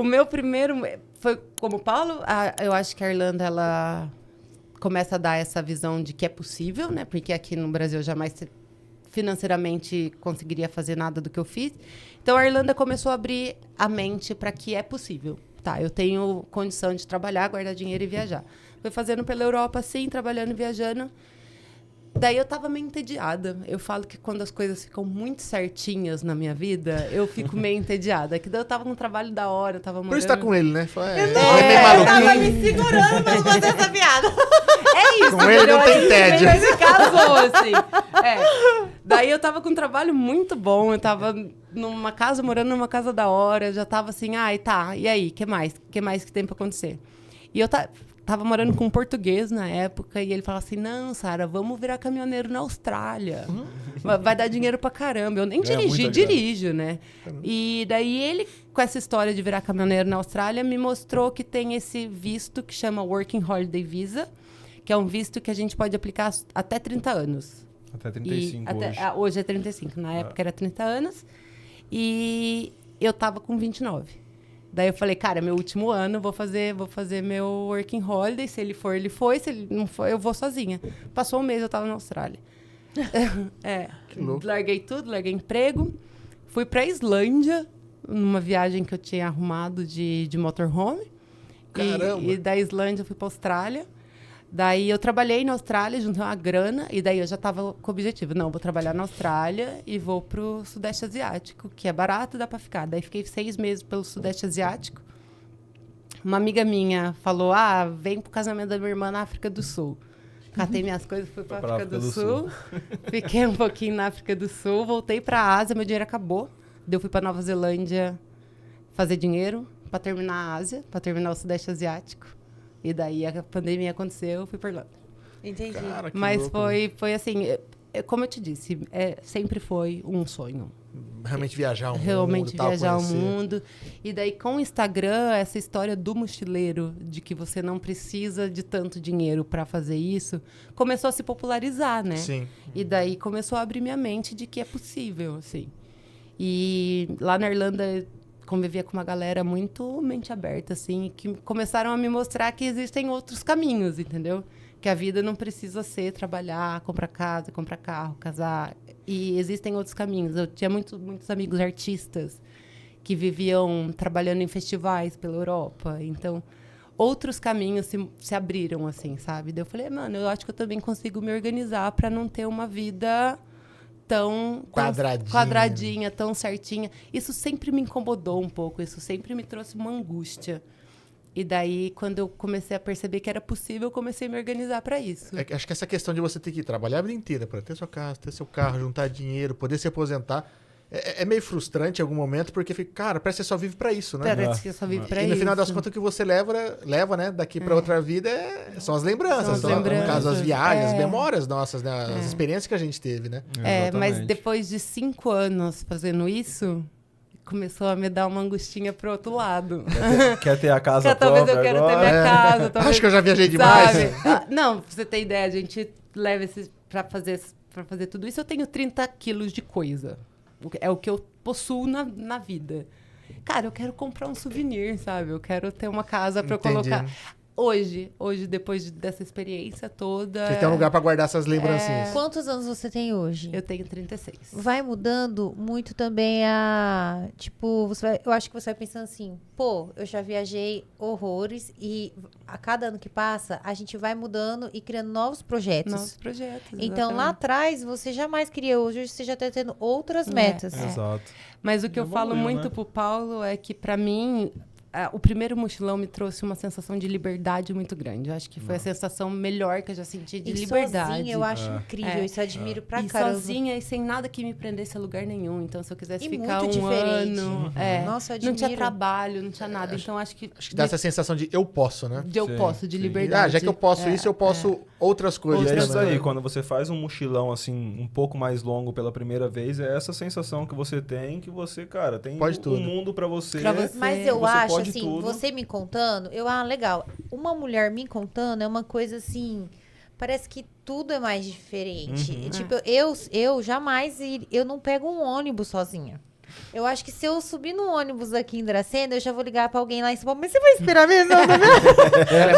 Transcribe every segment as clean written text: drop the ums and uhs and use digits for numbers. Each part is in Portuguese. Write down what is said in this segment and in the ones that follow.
O meu primeiro foi como Paulo. Eu acho que a Irlanda, ela começa a dar essa visão de que é possível, né? Porque aqui no Brasil eu jamais financeiramente conseguiria fazer nada do que eu fiz. Então a Irlanda começou a abrir a mente para que é possível. Tá, eu tenho condição de trabalhar, guardar dinheiro e viajar. Fui fazendo pela Europa, assim, trabalhando e viajando. Daí eu tava meio entediada. Eu falo que quando as coisas ficam muito certinhas na minha vida, eu fico meio entediada. Que daí eu tava com um trabalho da hora, eu tava morando... Por isso tá com ele, né? Eu tava me segurando pra não fazer essa piada. É isso. Com ele não tem tédio. Mas se casou, assim. Daí eu tava com um trabalho muito bom. Eu tava numa casa, morando numa casa da hora. Já tava assim, tá. E aí, o que mais? O que mais que tem pra acontecer? E eu tava morando com um português na época. E ele falava assim, não, Sara, vamos virar caminhoneiro na Austrália. Vai dar dinheiro pra caramba. Eu nem dirijo, né? E daí ele, com essa história de virar caminhoneiro na Austrália, me mostrou que tem esse visto que chama Working Holiday Visa, que é um visto que a gente pode aplicar até 30 anos. Até 35 hoje. Hoje é 35, na época era 30 anos. E eu tava com 29. Daí eu falei, cara, meu último ano, vou fazer meu working holiday. Se ele for, ele foi. Se ele não for, eu vou sozinha. Passou um mês, eu tava na Austrália. Que louco. Larguei tudo, larguei emprego. Fui pra Islândia, numa viagem que eu tinha arrumado de motorhome. Caramba! E da Islândia eu fui pra Austrália. Daí eu trabalhei na Austrália, juntei uma grana, e daí eu já estava com o objetivo. Não, vou trabalhar na Austrália e vou pro Sudeste Asiático, que é barato, dá para ficar. Daí fiquei 6 meses pelo Sudeste Asiático. Uma amiga minha falou, vem pro casamento da minha irmã na África do Sul. Catei minhas coisas, fui pra África do Sul. Fiquei um pouquinho na África do Sul, voltei pra Ásia, meu dinheiro acabou. Daí eu fui pra Nova Zelândia fazer dinheiro para terminar a Ásia, para terminar o Sudeste Asiático. E daí a pandemia aconteceu, eu fui pra Irlanda. Entendi. Cara, que Mas louco, foi assim, como eu te disse, sempre foi um sonho. Realmente viajar o mundo. Realmente tal, viajar o conhecer. mundo. E daí com o Instagram, essa história do mochileiro, de que você não precisa de tanto dinheiro para fazer isso, começou a se popularizar, né? Sim. E daí começou a abrir minha mente de que é possível, assim. E lá na Irlanda convivia com uma galera muito mente aberta, assim, que começaram a me mostrar que existem outros caminhos, entendeu? Que a vida não precisa ser trabalhar, comprar casa, comprar carro, casar. E existem outros caminhos. Eu tinha muitos amigos artistas que viviam trabalhando em festivais pela Europa. Então, outros caminhos se abriram, assim, sabe? Daí eu falei, mano, eu acho que eu também consigo me organizar para não ter uma vida tão quadradinha, tão certinha. Isso sempre me incomodou um pouco, isso sempre me trouxe uma angústia. E daí, quando eu comecei a perceber que era possível, eu comecei a me organizar para isso. Acho que essa questão de você ter que trabalhar a vida inteira para ter sua casa, ter seu carro, juntar dinheiro, poder se aposentar, é meio frustrante em algum momento, porque fica, cara, parece que você só vive para isso, né? Parece que eu só vivo para E isso. no final das contas, o que você leva né, daqui para outra vida são as lembranças. No caso, as viagens, as memórias nossas, né, as experiências que a gente teve, né? Mas depois de 5 anos fazendo isso, começou a me dar uma angustinha pro outro lado. Quer ter a casa própria talvez eu quero ter minha casa. Talvez, acho que eu já viajei demais. Não, pra você ter ideia, a gente leva pra fazer tudo isso. Eu tenho 30 quilos de coisa. É o que eu possuo na vida. Cara, eu quero comprar um souvenir, sabe? Eu quero ter uma casa pra eu colocar. Hoje, depois dessa experiência toda... Você tem um lugar pra guardar essas lembrancinhas. Quantos anos você tem hoje? Eu tenho 36. Vai mudando muito também a... Tipo, eu acho que você vai pensando assim, pô, eu já viajei horrores e a cada ano que passa, a gente vai mudando e criando novos projetos. Novos projetos, então, lá atrás, você jamais queria. Hoje você já está tendo outras metas. Exato. Mas o que eu falo muito, né, pro Paulo é que, pra mim... o primeiro mochilão me trouxe uma sensação de liberdade muito grande. Eu acho que foi a sensação melhor que eu já senti de liberdade. Sozinha, eu acho incrível. Isso eu admiro pra caramba. Sozinha e sem nada que me prendesse a lugar nenhum. Então, se eu quisesse ficar muito diferente. ano... Nossa, eu admiro. Não tinha trabalho, não tinha nada. Então, acho que dá essa sensação de eu posso, né? De liberdade. Já que eu posso isso, eu posso outras coisas. E é isso também. aí, quando você faz um mochilão, assim, um pouco mais longo pela primeira vez, é essa sensação que você tem, que você, cara, tem um mundo pra você. Mas eu acho, assim, tudo. você me contando, legal. Uma mulher me contando é uma coisa assim, parece que tudo é mais diferente. Tipo, eu jamais, eu não pego um ônibus sozinha. Eu acho que se eu subir no ônibus aqui em Dracena, eu já vou ligar pra alguém lá em São Paulo. Mas você vai esperar mesmo?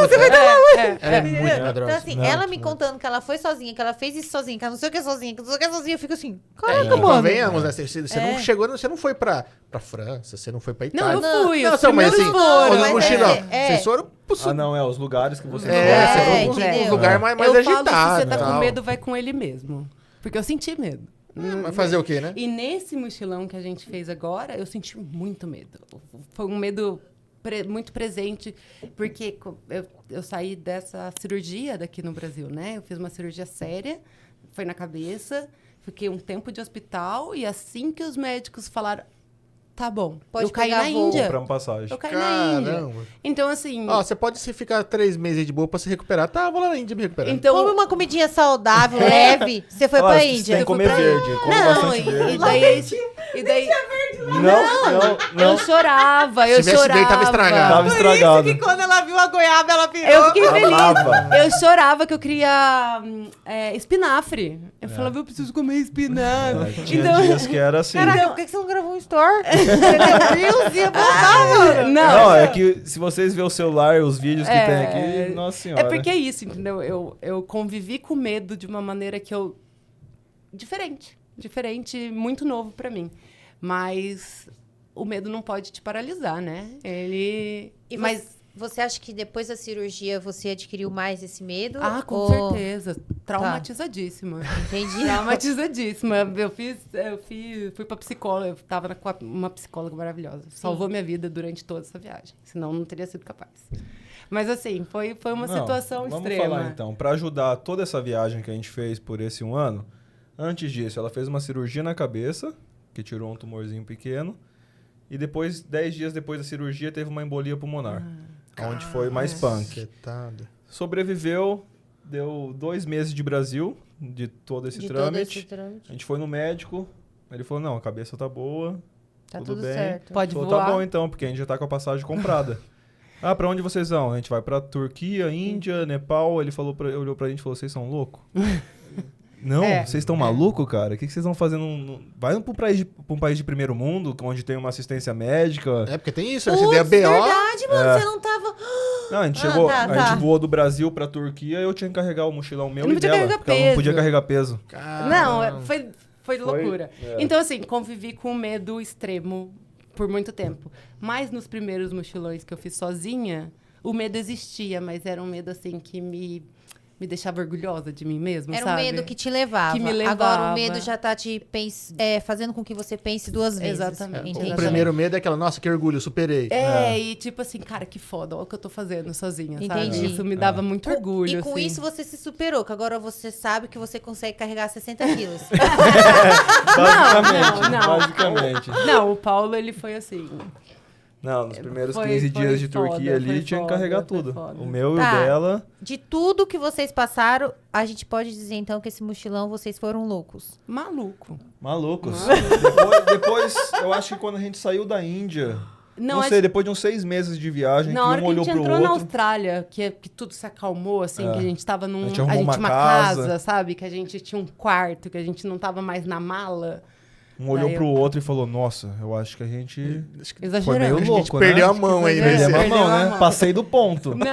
Você vai dar ela é muito Então, medrosa. assim, Não, ela me contando que ela foi sozinha, que ela fez isso sozinha, que ela não sei o que sozinha, que não sei o que sozinha, eu fico assim, caraca, mano. Convenhamos, né? Você não chegou, você não foi pra França, você não foi pra Itália. Não, eu fui. Não, Os mas primeiros assim, foram. os mas mochilão. é. Vocês foram pro sul. Os lugares que você Você foi entendeu? pro lugar mais Eu agitado. falo, se você tá e com tal. medo, vai com ele mesmo. Porque eu senti medo. Mas fazer o quê, né? E nesse mochilão que a gente fez agora, eu senti muito medo. Foi um medo muito presente, porque eu saí dessa cirurgia daqui no Brasil, né? Eu fiz uma cirurgia séria, foi na cabeça, fiquei um tempo de hospital, e assim que os médicos falaram, tá bom, Pode eu caí pegar na voo. Índia. Compramos passagem. Eu caí na Índia. Caramba. Então, assim... Ó, você pode se ficar 3 meses aí de boa pra se recuperar. Tá, vou lá na Índia me recuperar. então, Come uma comidinha saudável, leve. Você foi pra Você Índia. tem que comer pra verde. Come não, bastante verde. e daí Não. eu chorava, eu Se tivesse chorava. dele, tava estragado. Tava estragado. quando ela viu a goiaba, ela virou. Eu fiquei feliz. Amava. Eu chorava que eu queria espinafre. Eu falava, eu preciso comer espinafre. Tinha Então, dias que era assim. Caraca, por que você não gravou um story? Deus, ia botar, mano. Não, é que se vocês verem o celular, os vídeos que tem aqui, nossa senhora. É porque é isso, entendeu? Eu convivi com medo de uma maneira que eu... Diferente, muito novo pra mim. Mas o medo não pode te paralisar, né? Mas você acha que depois da cirurgia você adquiriu mais esse medo? com certeza. Traumatizadíssima. Entendi. Traumatizadíssima. Fui pra psicóloga. Eu tava com uma psicóloga maravilhosa. Salvou minha vida durante toda essa viagem. Senão não teria sido capaz. Mas assim, foi uma situação extrema. Vamos falar então. Pra ajudar toda essa viagem que a gente fez por esse 1 ano, antes disso, ela fez uma cirurgia na cabeça, que tirou um tumorzinho pequeno. E depois, 10 dias depois da cirurgia, teve uma embolia pulmonar. Onde foi mais punk. Cacetada. Sobreviveu, deu 2 meses de Brasil, de todo esse trâmite. A gente foi no médico, ele falou, não, a cabeça tá boa, Tá tudo tudo bem. certo. Pode Falou, voar. tá bom então, porque a gente já tá com a passagem comprada. Pra onde vocês vão? A gente vai pra Turquia, Índia, Nepal. Ele olhou pra gente e falou, vocês são loucos? Não, vocês estão malucos, cara? O que vocês estão fazendo? Vai pra um país de primeiro mundo, onde tem uma assistência médica. É, porque tem isso, né? Você der BO. Verdade, mano, você não tava... Não, a gente chegou, tá. a gente voou do Brasil pra Turquia, eu tinha que carregar o mochilão meu Eu não e podia dela, carregar porque ela não peso. podia carregar peso. Não, foi loucura. É. Então, assim, convivi com medo extremo por muito tempo. Mas nos primeiros mochilões que eu fiz sozinha, o medo existia, mas era um medo, assim, que me deixava orgulhosa de mim mesma, Era sabe? um medo que te levava. Que me levava. Agora o medo já tá te fazendo com que você pense 2 vezes. Exatamente. Entendi. O primeiro medo é aquela, nossa, que orgulho, superei. E tipo assim, cara, que foda, olha o que eu tô fazendo sozinha, sabe? Entendi. Isso me dava muito orgulho, E com assim. isso você se superou, que agora você sabe que você consegue carregar 60 quilos. Basicamente. Não, o Paulo, ele foi assim... Não, nos primeiros Foi- 15 foi dias de foda, Turquia ali, foi tinha que foda, carregar foi tudo. foda. O meu e Tá. o dela. De tudo que vocês passaram, a gente pode dizer então que esse mochilão vocês foram loucos. Maluco. Malucos. Depois, eu acho que quando a gente saiu da Índia, não sei, depois de uns 6 meses de viagem, Na que hora um que a olhou gente pro entrou na outro. Austrália, que tudo se acalmou, assim, que a gente tava num... A gente A arrumou gente uma tinha uma casa. casa, sabe? Que a gente tinha um quarto, que a gente não tava mais na mala. Um olhou Daí pro outro e falou, nossa, eu acho que a gente foi Exagerando. meio A gente louco, perdeu né? a mão aí, Exagerando. né? Perdemos a mão, Perdeu a né? mão. Passei do ponto. Não,